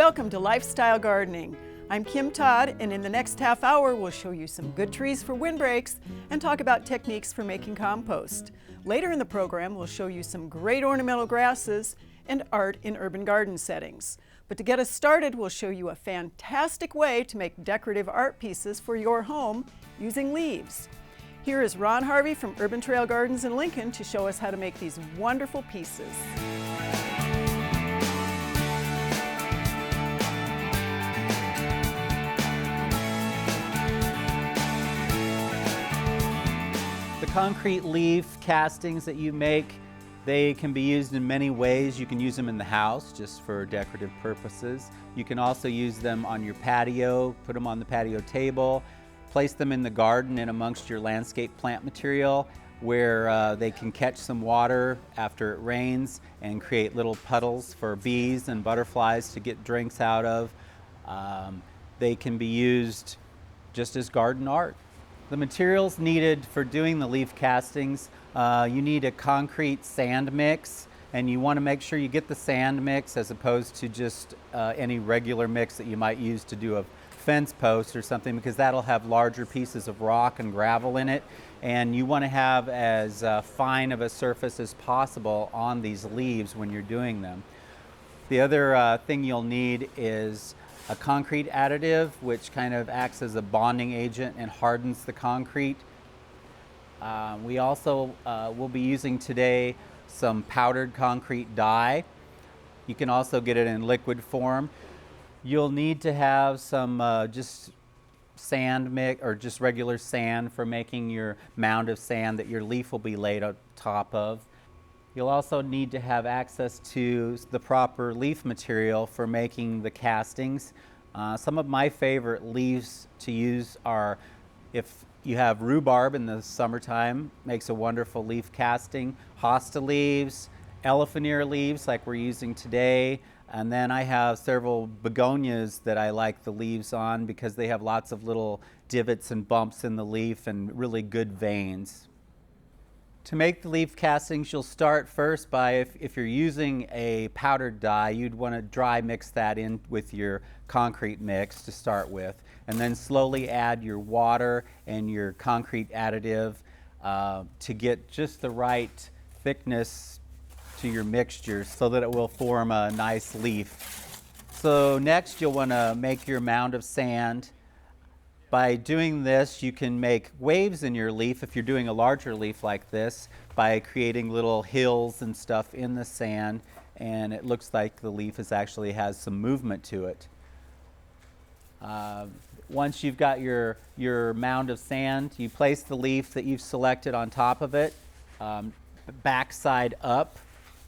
Welcome to Lifestyle Gardening. I'm Kim Todd, and in the next half hour we'll show you some good trees for windbreaks and talk about techniques for making compost. Later in the program we'll show you some great ornamental grasses and art in urban garden settings. But to get us started, we'll show you a fantastic way to make decorative art pieces for your home using leaves. Here is Ron Harvey from Urban Trail Gardens in Lincoln to show us how to make these wonderful pieces. The concrete leaf castings that you make, they can be used in many ways. You can use them in the house just for decorative purposes. You can also use them on your patio, put them on the patio table, place them in the garden and amongst your landscape plant material where they can catch some water after it rains and create little puddles for bees and butterflies to get drinks out of. They can be used just as garden art. The materials needed for doing the leaf castings, you need a concrete sand mix, and you want to make sure you get the sand mix as opposed to just any regular mix that you might use to do a fence post or something, because that'll have larger pieces of rock and gravel in it, and you want to have as fine of a surface as possible on these leaves when you're doing them. The other thing you'll need is a concrete additive, which kind of acts as a bonding agent and hardens the concrete. We also will be using today some powdered concrete dye. You can also get it in liquid form. You'll need to have some just sand mix or just regular sand for making your mound of sand that your leaf will be laid on top of. You'll also need to have access to the proper leaf material for making the castings. Some of my favorite leaves to use are, if you have rhubarb in the summertime, makes a wonderful leaf casting, hosta leaves, elephant ear leaves like we're using today, and then I have several begonias that I like the leaves on because they have lots of little divots and bumps in the leaf and really good veins. To make the leaf castings, you'll start first by, if you're using a powdered dye, you'd want to dry mix that in with your concrete mix to start with, and then slowly add your water and your concrete additive to get just the right thickness to your mixture so that it will form a nice leaf. So next you'll want to make your mound of sand. By doing this, you can make waves in your leaf if you're doing a larger leaf like this by creating little hills and stuff in the sand, and it looks like the leaf actually has some movement to it. Once you've got your mound of sand, you place the leaf that you've selected on top of it, backside up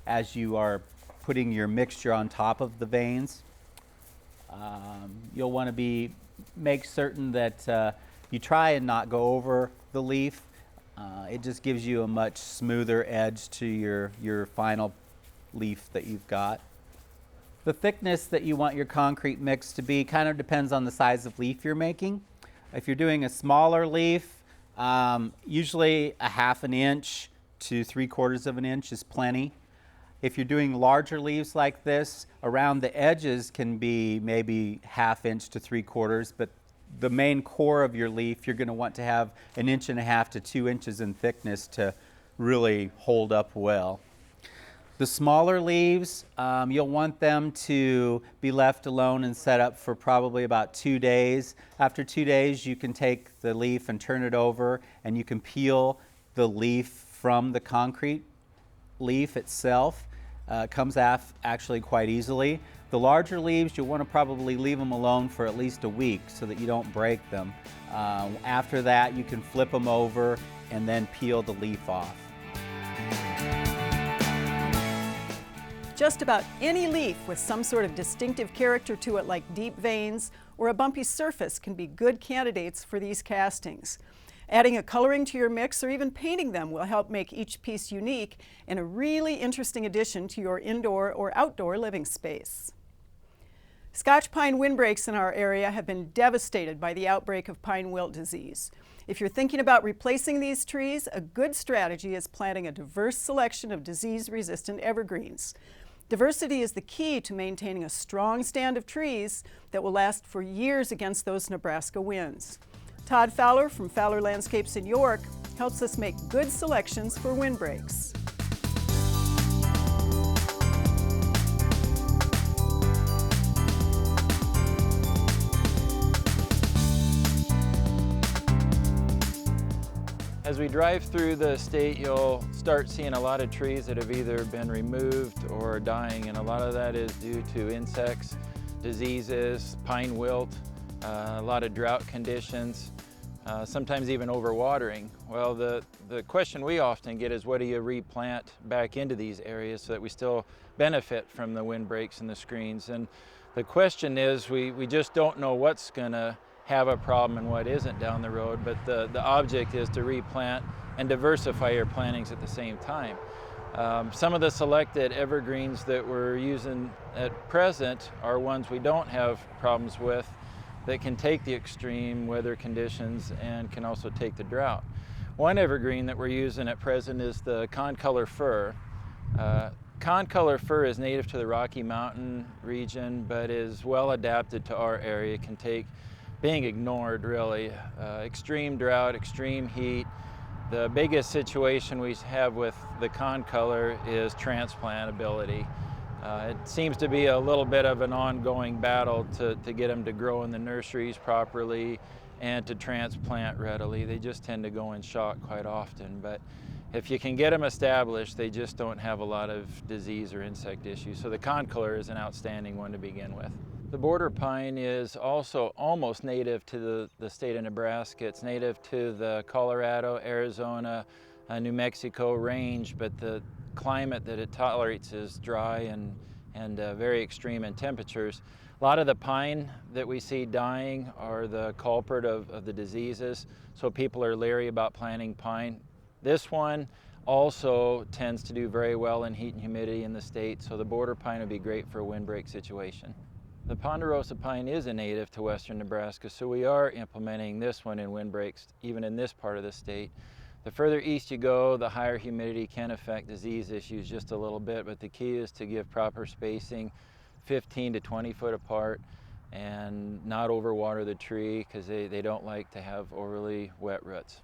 as you are putting your mixture on top of the veins. You'll want to make certain that you try and not go over the leaf. It just gives you a much smoother edge to your final leaf that you've got. The thickness that you want your concrete mix to be kind of depends on the size of leaf you're making. If you're doing a smaller leaf, usually a 1/2 inch to 3/4 of an inch is plenty. If you're doing larger leaves like this, around the edges can be maybe 1/2 inch to 3/4, but the main core of your leaf, you're going to want to have 1.5 inches to 2 inches in thickness to really hold up well. The smaller leaves, you'll want them to be left alone and set up for probably about 2 days. After 2 days, you can take the leaf and turn it over, and you can peel the leaf from the concrete leaf itself. It comes off actually quite easily. The larger leaves, you'll want to probably leave them alone for at least a week so that you don't break them. After that, you can flip them over and then peel the leaf off. Just about any leaf with some sort of distinctive character to it, like deep veins or a bumpy surface, can be good candidates for these castings. Adding a coloring to your mix or even painting them will help make each piece unique and a really interesting addition to your indoor or outdoor living space. Scotch pine windbreaks in our area have been devastated by the outbreak of pine wilt disease. If you're thinking about replacing these trees, a good strategy is planting a diverse selection of disease-resistant evergreens. Diversity is the key to maintaining a strong stand of trees that will last for years against those Nebraska winds. Todd Fowler from Fowler Landscapes in York helps us make good selections for windbreaks. As we drive through the state, you'll start seeing a lot of trees that have either been removed or are dying, and a lot of that is due to insects, diseases, pine wilt, a lot of drought conditions, sometimes even overwatering. Well, the question we often get is, what do you replant back into these areas so that we still benefit from the windbreaks and the screens? And the question is, we just don't know what's gonna have a problem and what isn't down the road, but the object is to replant and diversify your plantings at the same time. Some of the selected evergreens that we're using at present are ones we don't have problems with, that can take the extreme weather conditions and can also take the drought. One evergreen that we're using at present is the concolor fir. Concolor fir is native to the Rocky Mountain region, but is well adapted to our area. It can take being ignored, really. Extreme drought, extreme heat. The biggest situation we have with the concolor is transplantability. It seems to be a little bit of an ongoing battle to get them to grow in the nurseries properly and to transplant readily. They just tend to go in shock quite often, but if you can get them established, they just don't have a lot of disease or insect issues. So the concolor is an outstanding one to begin with. The border pine is also almost native to the state of Nebraska. It's native to the Colorado, Arizona, New Mexico range, but the climate that it tolerates is dry and very extreme in temperatures. A lot of the pine that we see dying are the culprit of the diseases, so people are leery about planting pine. This one also tends to do very well in heat and humidity in the state, so the border pine would be great for a windbreak situation. The ponderosa pine is a native to western Nebraska, so we are implementing this one in windbreaks, even in this part of the state. The further east you go, the higher humidity can affect disease issues just a little bit, but the key is to give proper spacing, 15 to 20 foot apart, and not overwater the tree because they don't like to have overly wet roots.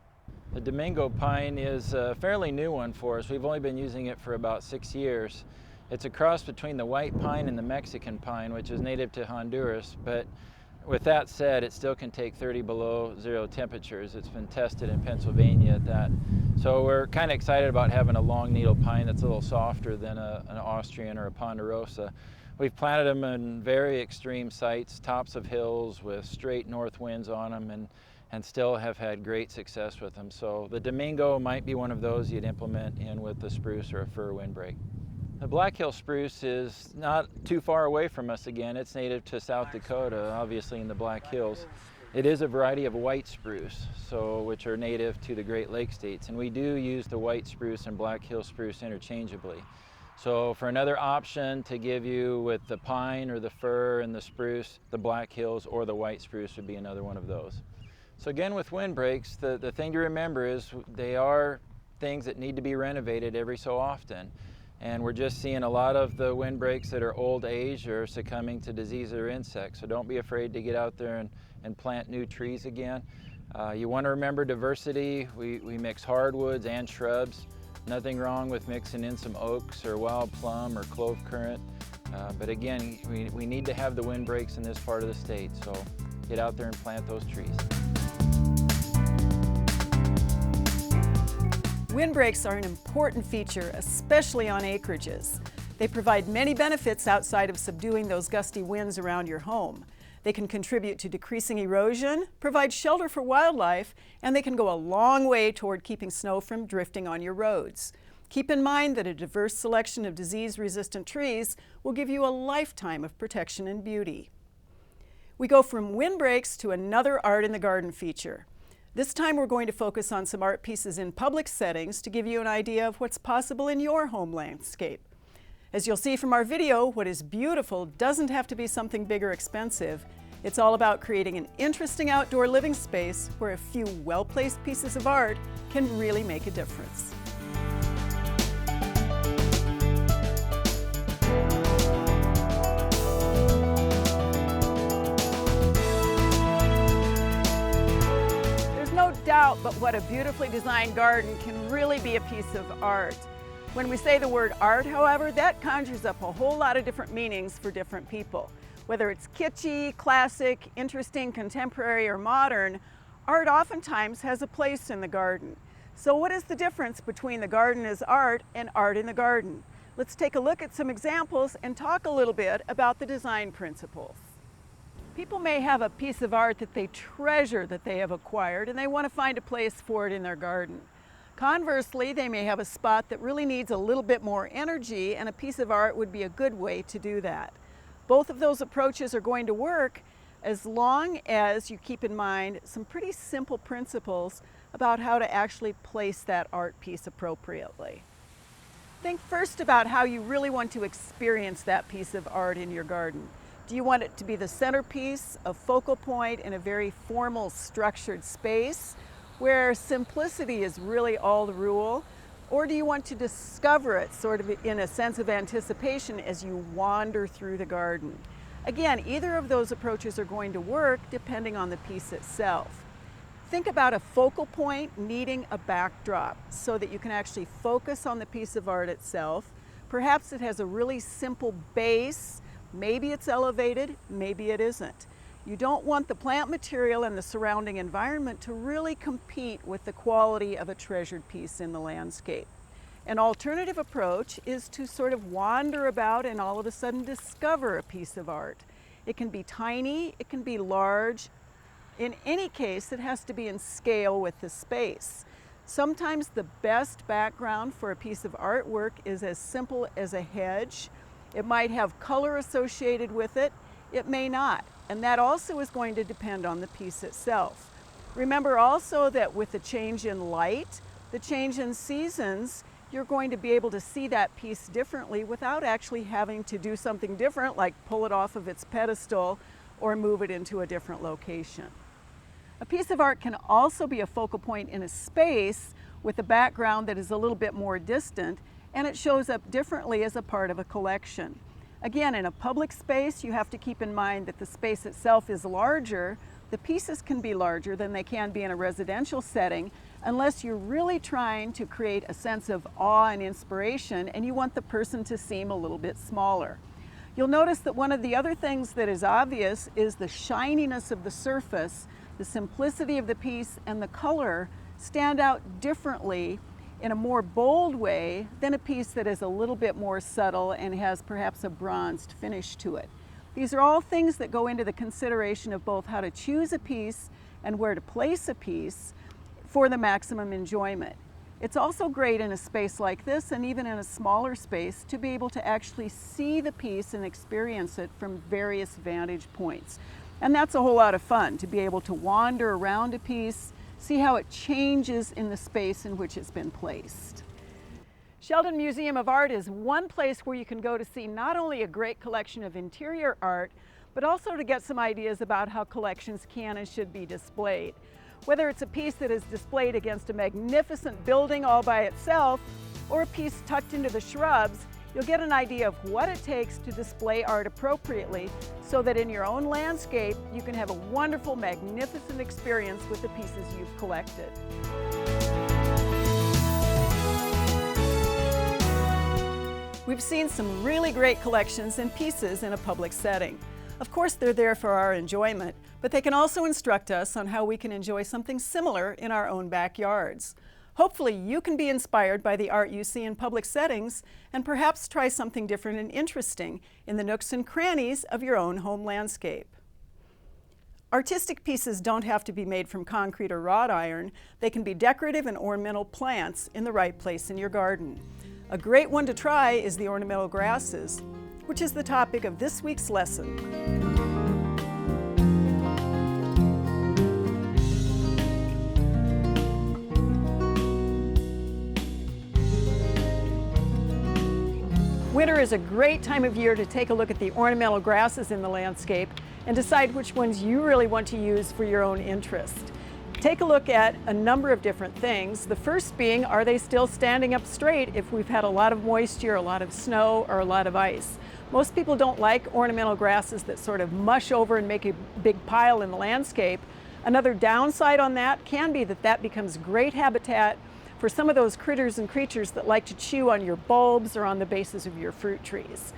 The Domingo pine is a fairly new one for us. We've only been using it for about 6 years. It's a cross between the white pine and the Mexican pine, which is native to Honduras, but with that said, it still can take 30 below zero temperatures. It's been tested in Pennsylvania at that. So we're kind of excited about having a long needle pine that's a little softer than an Austrian or a ponderosa. We've planted them in very extreme sites, tops of hills with straight north winds on them, and still have had great success with them. So the Domingo might be one of those you'd implement in with the spruce or a fir windbreak. The Black Hill spruce is not too far away from us again. It's native to South Dakota, obviously in the Black Hills. It is a variety of white spruce, which are native to the Great Lakes states, and we do use the white spruce and Black Hill spruce interchangeably. So for another option to give you with the pine or the fir and the spruce, the Black Hills or the white spruce would be another one of those. So again, with windbreaks, the thing to remember is they are things that need to be renovated every so often. And we're just seeing a lot of the windbreaks that are old age or succumbing to disease or insects. So don't be afraid to get out there and plant new trees again. You want to remember diversity. We mix hardwoods and shrubs. Nothing wrong with mixing in some oaks or wild plum or clove currant. But again, we need to have the windbreaks in this part of the state. So get out there and plant those trees. Windbreaks are an important feature, especially on acreages. They provide many benefits outside of subduing those gusty winds around your home. They can contribute to decreasing erosion, provide shelter for wildlife, and they can go a long way toward keeping snow from drifting on your roads. Keep in mind that a diverse selection of disease-resistant trees will give you a lifetime of protection and beauty. We go from windbreaks to another art in the garden feature. This time we're going to focus on some art pieces in public settings to give you an idea of what's possible in your home landscape. As you'll see from our video, what is beautiful doesn't have to be something big or expensive. It's all about creating an interesting outdoor living space where a few well-placed pieces of art can really make a difference. But what a beautifully designed garden can really be a piece of art. When we say the word art, however, that conjures up a whole lot of different meanings for different people. Whether it's kitschy, classic, interesting, contemporary, or modern, art oftentimes has a place in the garden. So what is the difference between the garden as art and art in the garden? Let's take a look at some examples and talk a little bit about the design principles. People may have a piece of art that they treasure that they have acquired, and they want to find a place for it in their garden. Conversely, they may have a spot that really needs a little bit more energy, and a piece of art would be a good way to do that. Both of those approaches are going to work as long as you keep in mind some pretty simple principles about how to actually place that art piece appropriately. Think first about how you really want to experience that piece of art in your garden. Do you want it to be the centerpiece, a focal point in a very formal, structured space where simplicity is really all the rule? Or do you want to discover it sort of in a sense of anticipation as you wander through the garden? Again, either of those approaches are going to work depending on the piece itself. Think about a focal point needing a backdrop so that you can actually focus on the piece of art itself. Perhaps it has a really simple base. Maybe it's elevated, maybe it isn't. You don't want the plant material and the surrounding environment to really compete with the quality of a treasured piece in the landscape. An alternative approach is to sort of wander about and all of a sudden discover a piece of art. It can be tiny, it can be large. In any case, it has to be in scale with the space. Sometimes the best background for a piece of artwork is as simple as a hedge. It might have color associated with it, it may not, and that also is going to depend on the piece itself. Remember also that with the change in light, the change in seasons, you're going to be able to see that piece differently without actually having to do something different like pull it off of its pedestal or move it into a different location. A piece of art can also be a focal point in a space with a background that is a little bit more distant, and it shows up differently as a part of a collection. Again, in a public space, you have to keep in mind that the space itself is larger. The pieces can be larger than they can be in a residential setting unless you're really trying to create a sense of awe and inspiration and you want the person to seem a little bit smaller. You'll notice that one of the other things that is obvious is the shininess of the surface, the simplicity of the piece, and the color stand out differently in a more bold way than a piece that is a little bit more subtle and has perhaps a bronzed finish to it. These are all things that go into the consideration of both how to choose a piece and where to place a piece for the maximum enjoyment. It's also great in a space like this, and even in a smaller space, to be able to actually see the piece and experience it from various vantage points. And that's a whole lot of fun, to be able to wander around a piece, see how it changes in the space in which it's been placed. Sheldon Museum of Art is one place where you can go to see not only a great collection of interior art, but also to get some ideas about how collections can and should be displayed. Whether it's a piece that is displayed against a magnificent building all by itself, or a piece tucked into the shrubs, you'll get an idea of what it takes to display art appropriately so that in your own landscape, you can have a wonderful, magnificent experience with the pieces you've collected. We've seen some really great collections and pieces in a public setting. Of course, they're there for our enjoyment, but they can also instruct us on how we can enjoy something similar in our own backyards. Hopefully, you can be inspired by the art you see in public settings and perhaps try something different and interesting in the nooks and crannies of your own home landscape. Artistic pieces don't have to be made from concrete or wrought iron. They can be decorative and ornamental plants in the right place in your garden. A great one to try is the ornamental grasses, which is the topic of this week's lesson. Winter is a great time of year to take a look at the ornamental grasses in the landscape and decide which ones you really want to use for your own interest. Take a look at a number of different things. The first being, are they still standing up straight if we've had a lot of moisture, a lot of snow, or a lot of ice? Most people don't like ornamental grasses that sort of mush over and make a big pile in the landscape, Another downside on that can be that that becomes great habitat for some of those critters and creatures that like to chew on your bulbs or on the bases of your fruit trees.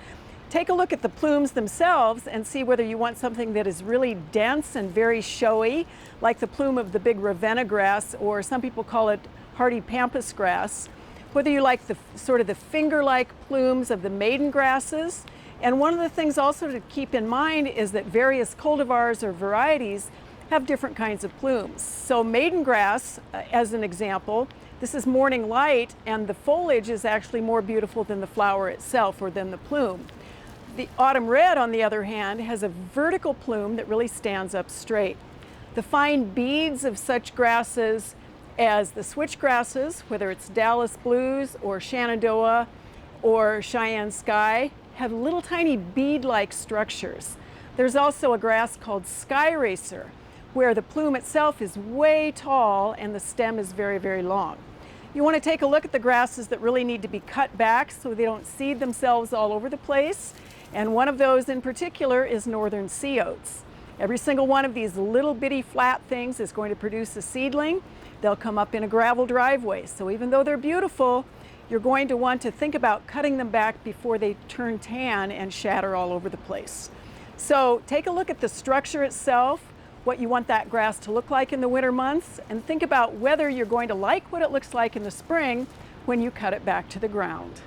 Take a look at the plumes themselves and see whether you want something that is really dense and very showy, like the plume of the big Ravenna grass, or some people call it hardy pampas grass. Whether you like the sort of the finger-like plumes of the maiden grasses. And one of the things also to keep in mind is that various cultivars or varieties have different kinds of plumes. So maiden grass, as an example, this is morning light, and the foliage is actually more beautiful than the flower itself or than the plume. The autumn red, on the other hand, has a vertical plume that really stands up straight. The fine beads of such grasses as the switch grasses, whether it's Dallas Blues or Shenandoah or Cheyenne Sky, have little tiny bead-like structures. There's also a grass called Sky Racer, where the plume itself is way tall and the stem is very, very long. You want to take a look at the grasses that really need to be cut back so they don't seed themselves all over the place. And one of those in particular is northern sea oats. Every single one of these little bitty flat things is going to produce a seedling. They'll come up in a gravel driveway. So even though they're beautiful, you're going to want to think about cutting them back before they turn tan and shatter all over the place. So take a look at the structure itself, what you want that grass to look like in the winter months, and think about whether you're going to like what it looks like in the spring when you cut it back to the ground.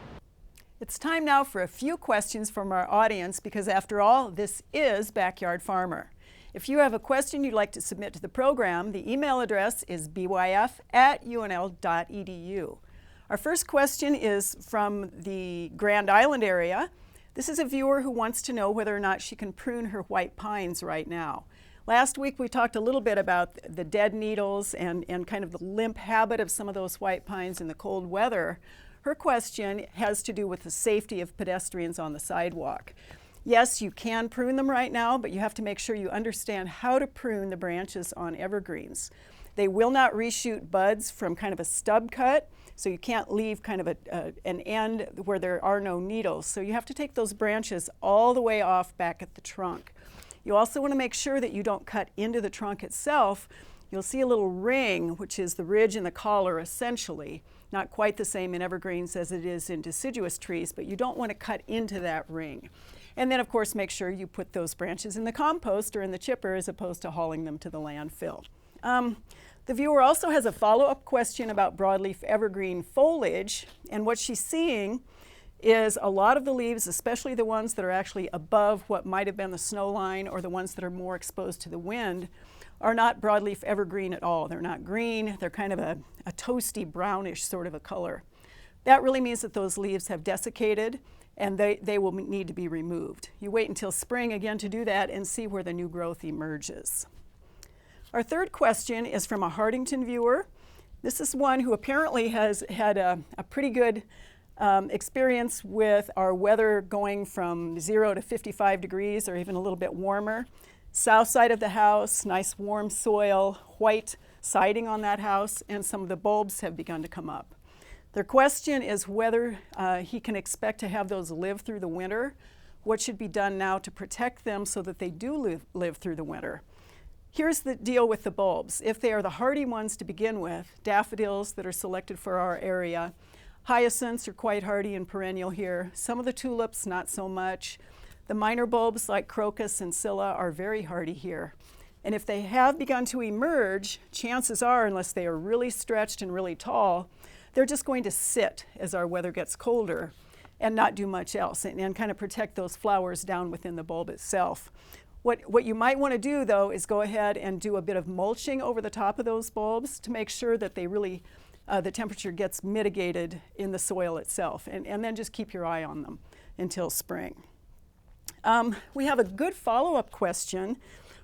It's time now for a few questions from our audience because after all, this is Backyard Farmer. If you have a question you'd like to submit to the program, the email address is byf@unl.edu. Our first question is from the Grand Island area. This is a viewer who wants to know whether or not she can prune her white pines right now. Last week we talked a little bit about the dead needles and kind of the limp habit of some of those white pines in the cold weather. Her question has to do with the safety of pedestrians on the sidewalk. Yes, you can prune them right now, but you have to make sure you understand how to prune the branches on evergreens. They will not reshoot buds from kind of a stub cut, so you can't leave kind of an end where there are no needles. So you have to take those branches all the way off back at the trunk. You also want to make sure that you don't cut into the trunk itself. You'll see a little ring, which is the ridge and the collar essentially. Not quite the same in evergreens as it is in deciduous trees, but you don't want to cut into that ring. And then of course make sure you put those branches in the compost or in the chipper as opposed to hauling them to the landfill. The viewer also has a follow-up question about broadleaf evergreen foliage, and what she's seeing is a lot of the leaves, especially the ones that are actually above what might have been the snow line or the ones that are more exposed to the wind, are not broadleaf evergreen at all. They're not green, they're kind of a toasty brownish sort of a color. That really means that those leaves have desiccated and they will need to be removed. You wait until spring again to do that and see where the new growth emerges. Our third question is from a Hartington viewer. This is one who apparently has had a pretty good experience with our weather going from 0 to 55 degrees or even a little bit warmer. South side of the house, nice warm soil, white siding on that house, and some of the bulbs have begun to come up. Their question is whether he can expect to have those live through the winter. What should be done now to protect them so that they do live through the winter? Here's the deal with the bulbs. If they are the hardy ones to begin with, daffodils that are selected for our area, hyacinths are quite hardy and perennial here. Some of the tulips, not so much. The minor bulbs like crocus and scilla are very hardy here. And if they have begun to emerge, chances are, unless they are really stretched and really tall, they're just going to sit as our weather gets colder and not do much else and kind of protect those flowers down within the bulb itself. What you might want to do though is go ahead and do a bit of mulching over the top of those bulbs to make sure that they really, the temperature gets mitigated in the soil itself, and then just keep your eye on them until spring. We have a good follow-up question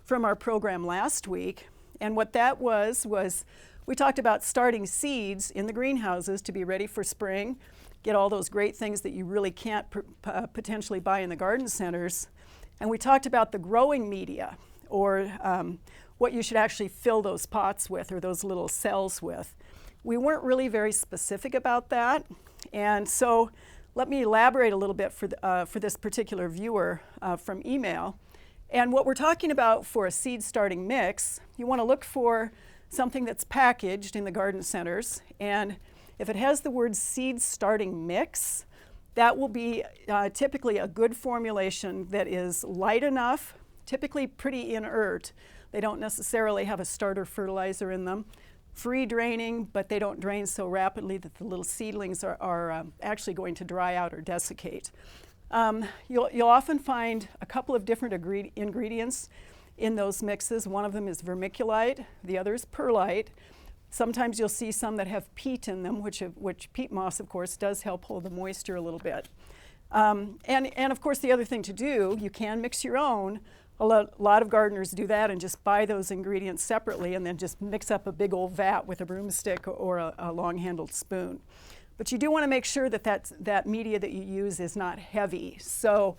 from our program last week, and what that was we talked about starting seeds in the greenhouses to be ready for spring, get all those great things that you really can't potentially buy in the garden centers. And we talked about the growing media, or what you should actually fill those pots with, or those little cells with. We weren't really very specific about that, and so let me elaborate a little bit for this particular viewer from email. And what we're talking about for a seed starting mix, you want to look for something that's packaged in the garden centers. And if it has the word seed starting mix, that will be typically a good formulation that is light enough, typically pretty inert. They don't necessarily have a starter fertilizer in them. Free draining, but they don't drain so rapidly that the little seedlings are actually going to dry out or desiccate. You'll often find a couple of different ingredients in those mixes. One of them is vermiculite, the other is perlite. Sometimes you'll see some that have peat in them, which peat moss, of course, does help hold the moisture a little bit. And of course, the other thing to do, you can mix your own. A lot of gardeners do that and just buy those ingredients separately and then just mix up a big old vat with a broomstick or a long-handled spoon. But you do want to make sure that that media that you use is not heavy. So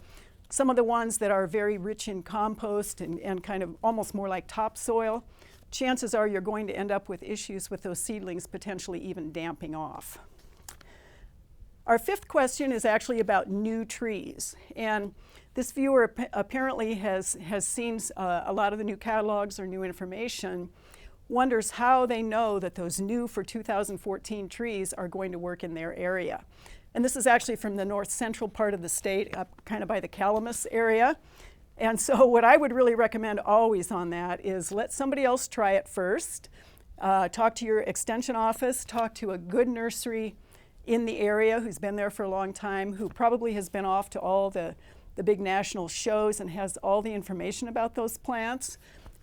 some of the ones that are very rich in compost and kind of almost more like topsoil, chances are you're going to end up with issues with those seedlings potentially even damping off. Our fifth question is actually about new trees. And this viewer apparently has seen a lot of the new catalogs or new information, wonders how they know that those new for 2014 trees are going to work in their area. And this is actually from the north central part of the state, up kind of by the Calamus area. And so what I would really recommend always on that is let somebody else try it first. Talk to your extension office, talk to a good nursery in the area who's been there for a long time, who probably has been off to all the big national shows and has all the information about those plants.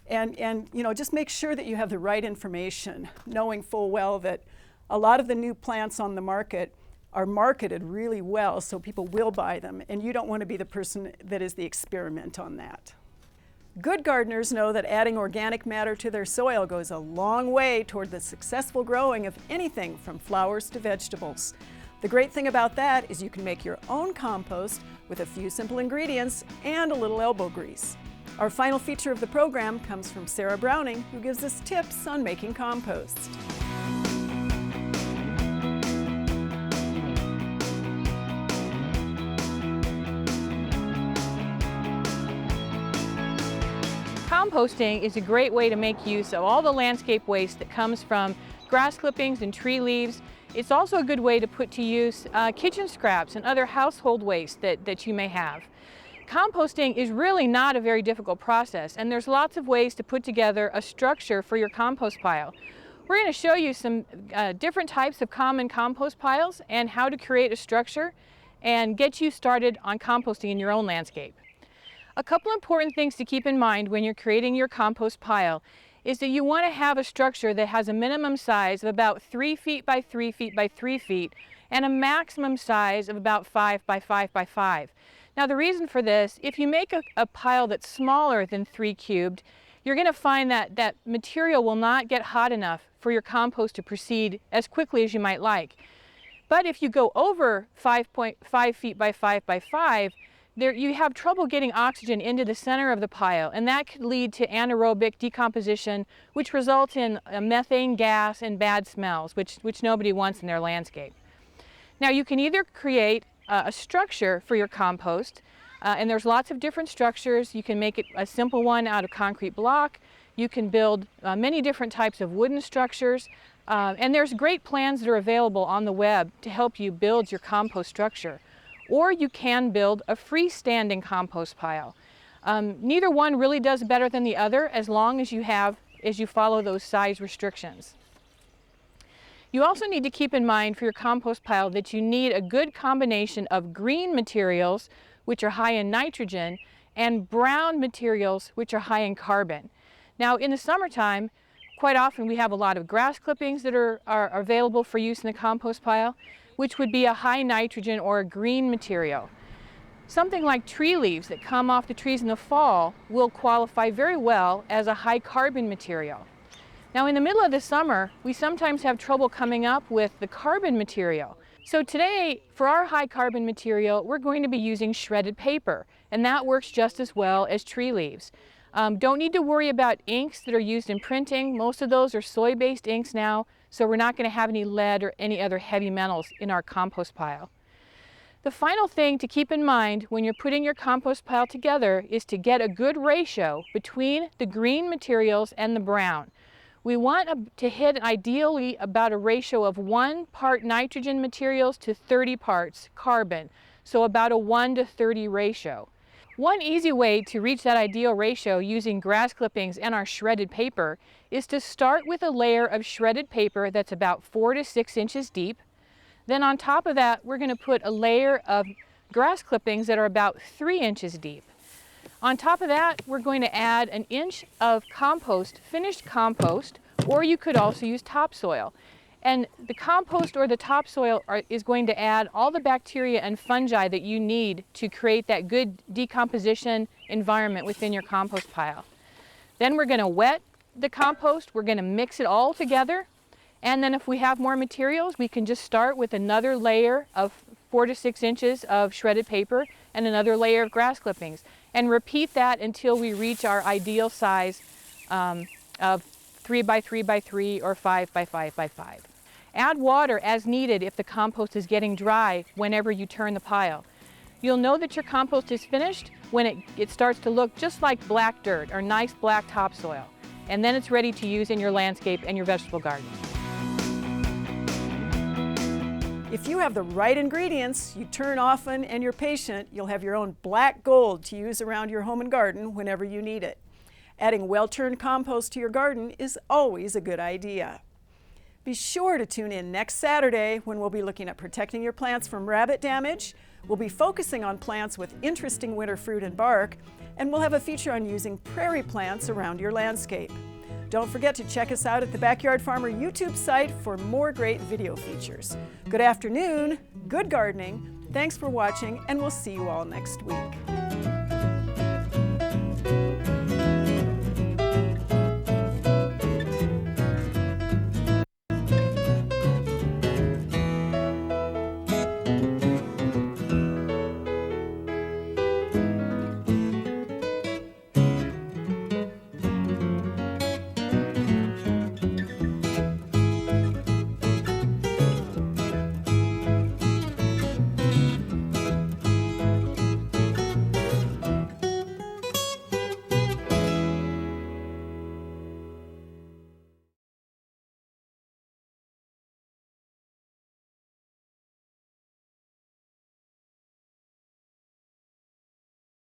And you know, just make sure that you have the right information, knowing full well that a lot of the new plants on the market are marketed really well, so people will buy them, and you don't want to be the person that is the experiment on that. Good gardeners know that adding organic matter to their soil goes a long way toward the successful growing of anything from flowers to vegetables. The great thing about that is you can make your own compost with a few simple ingredients and a little elbow grease. Our final feature of the program comes from Sarah Browning, who gives us tips on making compost. Composting is a great way to make use of all the landscape waste that comes from grass clippings and tree leaves. It's also a good way to put to use kitchen scraps and other household waste that you may have. Composting is really not a very difficult process, and there's lots of ways to put together a structure for your compost pile. We're going to show you some different types of common compost piles and how to create a structure and get you started on composting in your own landscape. A couple important things to keep in mind when you're creating your compost pile is that you want to have a structure that has a minimum size of about 3 feet by 3 feet by 3 feet and a maximum size of about 5 by 5 by 5. Now the reason for this, if you make a pile that's smaller than 3 cubed, you're going to find that that material will not get hot enough for your compost to proceed as quickly as you might like. But if you go over 5.5 feet by 5 by 5, you have trouble getting oxygen into the center of the pile, and that could lead to anaerobic decomposition, which results in methane gas and bad smells, which nobody wants in their landscape. Now you can either create a structure for your compost, and there's lots of different structures. You can make it a simple one out of concrete block. You can build many different types of wooden structures, and there's great plans that are available on the web to help you build your compost structure. Or you can build a freestanding compost pile. Neither one really does better than the other as long as you follow those size restrictions. You also need to keep in mind for your compost pile that you need a good combination of green materials, which are high in nitrogen, and brown materials, which are high in carbon. Now in the summertime, quite often we have a lot of grass clippings that are available for use in the compost pile, which would be a high nitrogen or a green material. Something like tree leaves that come off the trees in the fall will qualify very well as a high carbon material. Now in the middle of the summer, we sometimes have trouble coming up with the carbon material. So today, for our high carbon material, we're going to be using shredded paper, and that works just as well as tree leaves. Don't need to worry about inks that are used in printing. Most of those are soy-based inks now, so we're not going to have any lead or any other heavy metals in our compost pile. The final thing to keep in mind when you're putting your compost pile together is to get a good ratio between the green materials and the brown. We want to hit ideally about a ratio of 1 part nitrogen materials to 30 parts carbon, so about a 1:30 ratio. One easy way to reach that ideal ratio using grass clippings and our shredded paper is to start with a layer of shredded paper that's about 4 to 6 inches deep. Then on top of that, we're going to put a layer of grass clippings that are about 3 inches deep. On top of that, we're going to add an inch of compost, finished compost, or you could also use topsoil. And the compost or the topsoil is going to add all the bacteria and fungi that you need to create that good decomposition environment within your compost pile. Then we're going to wet the compost, we're going to mix it all together, and then if we have more materials, we can just start with another layer of 4 to 6 inches of shredded paper and another layer of grass clippings, and repeat that until we reach our ideal size of 3 by 3 by 3 or 5 by 5 by 5. Add water as needed if the compost is getting dry whenever you turn the pile. You'll know that your compost is finished when it starts to look just like black dirt or nice black topsoil. And then it's ready to use in your landscape and your vegetable garden. If you have the right ingredients, you turn often, and you're patient, you'll have your own black gold to use around your home and garden whenever you need it. Adding well-turned compost to your garden is always a good idea. Be sure to tune in next Saturday when we'll be looking at protecting your plants from rabbit damage. We'll be focusing on plants with interesting winter fruit and bark, and we'll have a feature on using prairie plants around your landscape. Don't forget to check us out at the Backyard Farmer YouTube site for more great video features. Good afternoon, good gardening, thanks for watching, and we'll see you all next week.